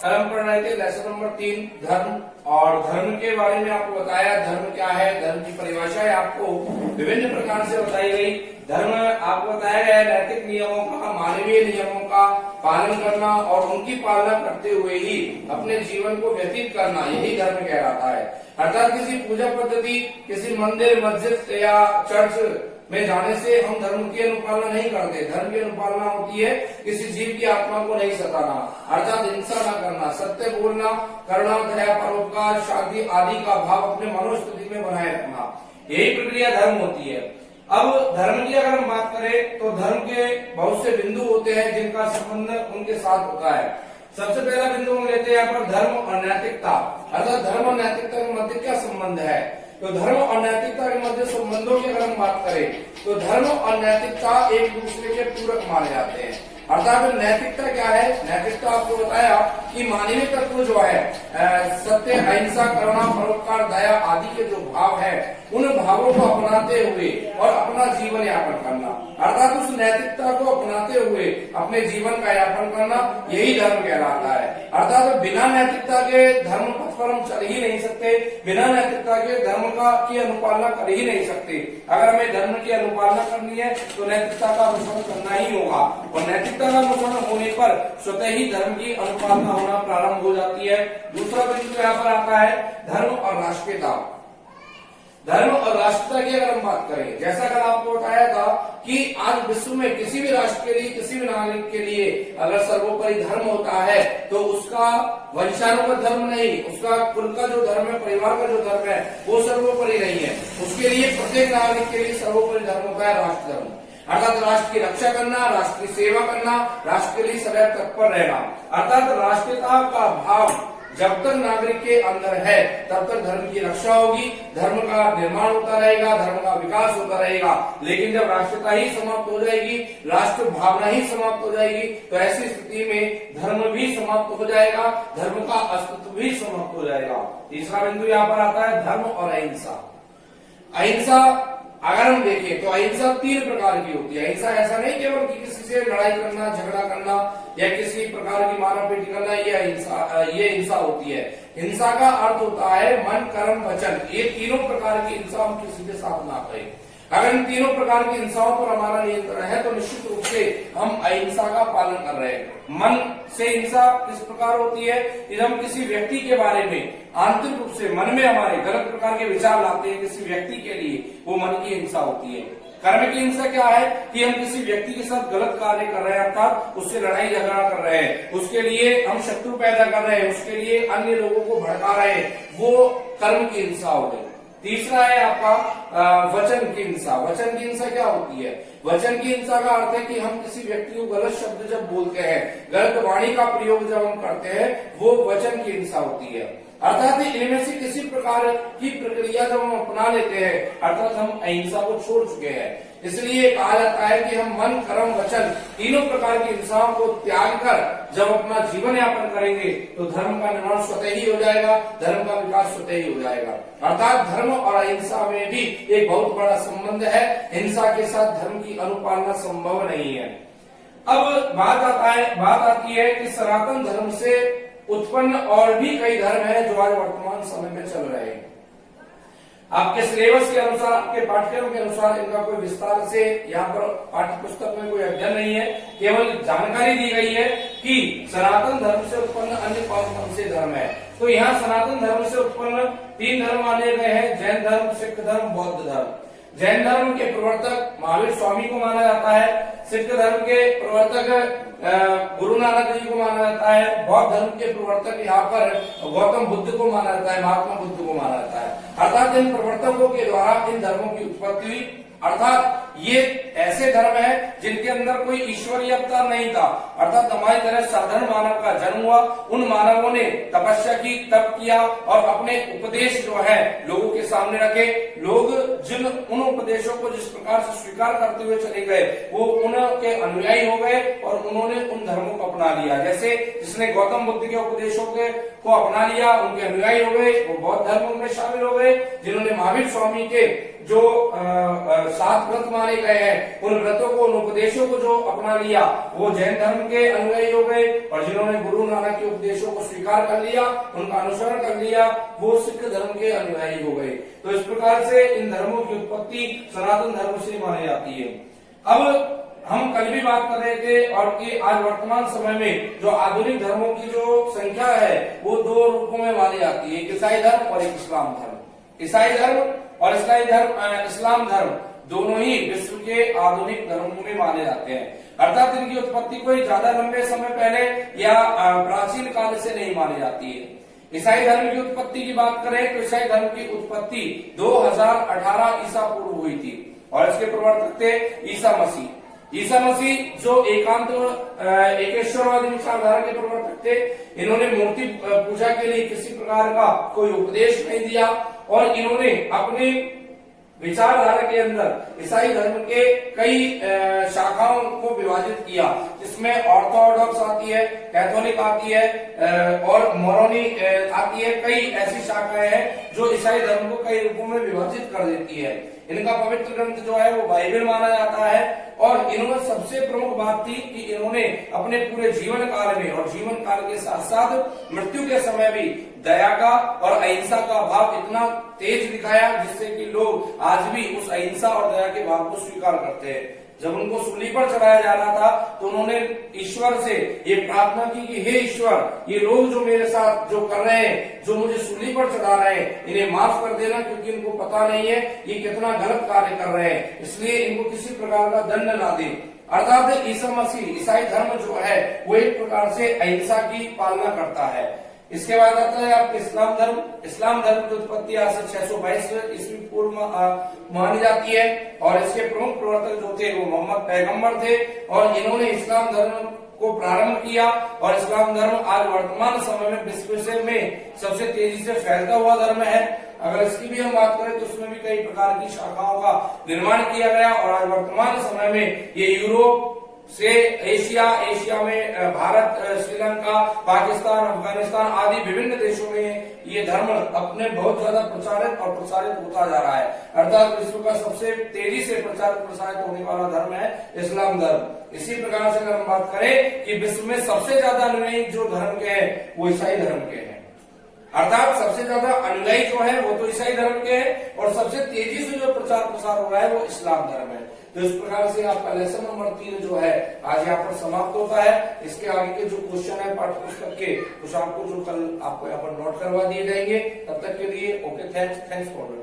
कल हम पढ़ रहे थे लेसन नंबर 3 धर्म, और धर्म के बारे में आपको बताया धर्म क्या है, धर्म की परिभाषा है आपको विभिन्न प्रकार से बताई गई। धर्म आपको बताया गया है नैतिक नियमों का, मानवीय नियमों का पालन करना और उनकी पालना करते हुए ही अपने जीवन को व्यतीत करना, यही धर्म कहलाता है। अर्थात किसी पूजा पद्धति, किसी मंदिर, मस्जिद या चर्च में जाने से हम धर्म की अनुपालना नहीं करते। धर्म की अनुपालना होती है किसी जीव की आत्मा को नहीं सताना, अर्थात हिंसा न करना, सत्य बोलना, करुणा, दया, परोपकार, शांति आदि का भाव अपने मनोस्थिति में बनाए रखना, यही प्रक्रिया धर्म होती है। अब धर्म की अगर हम बात करें तो धर्म के बहुत से बिंदु होते हैं जिनका संबंध उनके साथ होता है। सबसे पहला बिंदु हम लेते हैं यहाँ पर धर्म और नैतिकता, अर्थात धर्म और नैतिकता के मध्य क्या संबंध है। तो धर्म और नैतिकता के मध्य संबंधों की अगर हम बात करें तो धर्म और नैतिकता एक दूसरे के पूरक माने जाते हैं। अर्थात नैतिकता क्या है, नैतिकता आपको बताया कि मानवीय तत्व जो है सत्य, अहिंसा, करुणा, परोपकार, दया आदि के जो भाव है उन भावों को अपनाते हुए और अपना जीवन यापन करना, अर्थात उस नैतिकता को अपनाते हुए अपने जीवन का यापन करना, यही धर्म कहलाता है। अर्थात बिना नैतिकता के धर्म पथ पर हम चल ही नहीं सकते, बिना नैतिकता के धर्म की अनुपालना कर ही नहीं सकते। अगर हमें धर्म की अनुपालना करनी है तो नैतिकता का अनुसरण करना ही होगा, और नैतिकता का अनुसरण होने पर स्वतः ही धर्म की अनुपालना होना प्रारंभ हो जाती है। दूसरा बिंदु यहाँ पर आता है धर्म और राष्ट्रीयता। धर्म और राष्ट्रता की अगर हम बात करें, जैसा कल आपको बताया था कि आज विश्व में किसी भी राष्ट्र के लिए, किसी भी नागरिक के लिए अगर सर्वोपरि धर्म होता है तो उसका वंशानुगत धर्म नहीं, उसका कुल का जो धर्म है, परिवार का जो धर्म है वो सर्वोपरि नहीं है। उसके लिए प्रत्येक नागरिक के लिए सर्वोपरि धर्म होता है राष्ट्र धर्म, अर्थात राष्ट्र की रक्षा करना, राष्ट्र की सेवा करना, राष्ट्र के लिए सदैव तत्पर रहना। अर्थात राष्ट्रीयता का भाव जब तक नागरिक के अंदर है तब तक धर्म की रक्षा होगी, धर्म का निर्माण होता रहेगा, धर्म का विकास होता रहेगा। लेकिन जब राष्ट्रता ही समाप्त हो जाएगी, राष्ट्र भावना ही समाप्त हो जाएगी, तो ऐसी स्थिति में धर्म भी समाप्त हो जाएगा, धर्म का अस्तित्व भी समाप्त हो जाएगा। तीसरा बिंदु यहाँ पर आता है धर्म और अहिंसा। अहिंसा अगर हम देखें तो अहिंसा 3 प्रकार की होती है। अहिंसा ऐसा नहीं केवल कि किसी से लड़ाई करना, झगड़ा करना या किसी प्रकार की मारापीटी करना, ये हिंसा होती है। हिंसा का अर्थ होता है मन, कर्म, वचन, ये तीनों प्रकार की हिंसा हम किसी के साथ ना करें। अगर इन तीनों प्रकार की हिंसाओं पर हमारा नियंत्रण है तो निश्चित रूप से हम अहिंसा का पालन कर रहे हैं। मन से हिंसा किस प्रकार होती है कि हम किसी व्यक्ति के बारे में आंतरिक रूप से मन में हमारे गलत प्रकार के विचार लाते हैं किसी व्यक्ति के लिए, वो मन की हिंसा होती है। कर्म की हिंसा क्या है कि हम किसी व्यक्ति के साथ गलत कार्य कर रहे हैं, अर्थात उससे लड़ाई झगड़ा कर रहे हैं, उसके लिए हम शत्रु पैदा कर रहे हैं, उसके लिए अन्य लोगों को भड़का रहे हैं, वो कर्म की हिंसा हो गई। तीसरा है आपका वचन की हिंसा। वचन की हिंसा क्या होती है? वचन की हिंसा का अर्थ है कि हम किसी व्यक्ति को गलत शब्द जब बोलते हैं, गलत वाणी का प्रयोग जब हम करते हैं, वो वचन की हिंसा होती है। अर्थात इनमें से किसी प्रकार की प्रक्रिया जब हम अपना लेते हैं, अर्थात हम अहिंसा को छोड़ चुके हैं। इसलिए कहा जाता है कि हम मन, कर्म, वचन तीनों प्रकार की हिंसाओं को त्याग कर जब अपना जीवन यापन करेंगे तो धर्म का निर्माण स्वतः ही हो जाएगा, धर्म का विकास स्वतः ही हो जाएगा। अर्थात धर्म और अहिंसा में भी एक बहुत बड़ा संबंध है, हिंसा के साथ धर्म की अनुपालना संभव नहीं है। अब बात आती है कि सनातन धर्म से उत्पन्न और भी कई धर्म हैं जो आज वर्तमान समय में चल रहे हैं। आपके सिलेबस के अनुसार, आपके पाठ्यक्रम के अनुसार इनका कोई विस्तार से यहाँ पर पाठ्य पुस्तक में कोई अध्ययन नहीं है, केवल जानकारी दी गई है कि सनातन धर्म से उत्पन्न अन्य कौन से धर्म है। तो यहाँ सनातन धर्म से उत्पन्न 3 धर्म माने गए हैं, जैन धर्म, सिख धर्म, बौद्ध धर्म। जैन धर्म के प्रवर्तक महावीर स्वामी को माना जाता है, सिख धर्म के प्रवर्तक गुरु नानक जी को माना जाता है, बौद्ध धर्म के प्रवर्तक यहाँ पर गौतम बुद्ध को माना जाता है, महात्मा बुद्ध को माना जाता है। अर्थात इन प्रवर्तकों के द्वारा इन धर्मों की उत्पत्ति हुई। अर्थात ये ऐसे धर्म है जिनके अंदर कोई ईश्वरीय अवतार नहीं था, अर्थात हमारी तरह साधारण मानव का जन्म हुआ। उन मानवों ने तपस्या की, तप किया और अपने उपदेश जो है लोगों के सामने रखे। लोग जिन उन उपदेशों को जिस प्रकार से स्वीकार करते हुए चले गए, वो उनके अनुयायी हो गए और उन्होंने उन धर्मों को अपना लिया। जैसे जिसने गौतम बुद्ध के उपदेशों को अपना लिया, उनके अनुयायी हो गए, वो बौद्ध धर्म में शामिल हो गए। जिन्होंने महावीर स्वामी के जो 7 व्रत माने गए हैं, उन व्रतों को, उन उपदेशों को जो अपना लिया वो जैन धर्म के अनुयायी हो गए, और जिन्होंने गुरु नानक के उपदेशों को स्वीकार कर लिया, उनका अनुसरण कर लिया, वो सिख धर्म के अनुयायी हो गए। तो इस प्रकार से इन धर्मों की उत्पत्ति सनातन धर्म से मानी जाती है। अब हम कल भी बात कर रहे थे, और कि आज वर्तमान समय में जो आधुनिक धर्मों की जो संख्या है वो 2 रूपों में मानी जाती है, ईसाई धर्म और एक इस्लाम धर्म। ईसाई धर्म और इस्लाम धर्म दोनों ही विश्व के आधुनिक धर्मों में माने जाते हैं, अर्थात इनकी उत्पत्ति कोई ज्यादा लंबे समय पहले या प्राचीन काल से नहीं मानी जाती है। ईसाई धर्म की उत्पत्ति की बात करें तो ईसाई धर्म की उत्पत्ति 2018 ईसा पूर्व हुई थी, और इसके प्रवर्तक थे ईसा मसीह। ईसा मसीह जो एकांत एकेश्वरवादी विचारधारा के प्रवर्तक थे, इन्होंने मूर्ति पूजा के लिए किसी प्रकार का कोई उपदेश नहीं दिया, और इन्होंने अपने विचारधारा के अंदर ईसाई धर्म के कई शाखाओं को विभाजित किया, जिसमें ऑर्थोडॉक्स आती है, कैथोलिक आती है, और मोरोनी आती है। कई ऐसी शाखाएं हैं जो ईसाई धर्म को कई रूपों में विभाजित कर देती है। इनका पवित्र ग्रंथ जो है वो बाइबल माना जाता है, और इन्होंने सबसे प्रमुख बात थी कि इन्होंने अपने पूरे जीवन काल में और जीवन काल के साथ साथ मृत्यु के समय भी दया का और अहिंसा का भाव इतना तेज दिखाया, जिससे कि लोग आज भी उस अहिंसा और दया के भाव को स्वीकार करते हैं। जब उनको सूली पर चढ़ाया जा रहा था तो उन्होंने ईश्वर से ये प्रार्थना की कि हे ईश्वर, ये लोग जो मेरे साथ जो कर रहे हैं, जो मुझे सूली पर चढ़ा रहे हैं, इन्हें माफ कर देना, क्योंकि इनको पता नहीं है ये कितना गलत कार्य कर रहे हैं, इसलिए इनको किसी प्रकार का दंड ना दे। अर्थात ईसा मसीह, ईसाई धर्म जो है वो एक प्रकार से अहिंसा की पालना करता है। इसके बाद आता है आपके इस्लाम धर्म। इस्लाम धर्म की उत्पत्ति आज से 622 ईस्वी पूर्व मानी जाती है, और इसके प्रमुख प्रवर्तक जो थे वो मोहम्मद पैगंबर थे, और इन्होंने इस्लाम धर्म को प्रारंभ किया, और इस्लाम धर्म आज वर्तमान समय में विश्व में सबसे तेजी से फैलता हुआ धर्म है। अगर इसकी भी हम बात करें तो उसमें भी कई प्रकार की शाखाओं का निर्माण किया गया, और आज वर्तमान समय में ये यूरोप से एशिया में भारत, श्रीलंका, पाकिस्तान, अफगानिस्तान आदि विभिन्न देशों में ये धर्म अपने बहुत ज्यादा प्रचारित होता जा रहा है। अर्थात विश्व का सबसे तेजी से प्रसारित होने वाला धर्म है इस्लाम धर्म। इसी प्रकार से अगर हम बात करें कि विश्व में सबसे ज्यादा अनुयायी जो धर्म के हैं वो ईसाई धर्म के हैं, अर्थात सबसे ज्यादा अनुयायी जो है वो तो ईसाई धर्म के हैं, और सबसे तेजी से जो प्रचार प्रसार हो रहा है वो इस्लाम धर्म है। तो इस प्रकार से आपका लेसन नंबर 3 जो है आज यहाँ पर समाप्त होता है। इसके आगे के जो क्वेश्चन है पाठ्य पुस्तक के, कुछ आपको जो कल आपको यहाँ पर नोट करवा दिए जाएंगे। तब तक के लिए ओके, थैंक्स फॉर द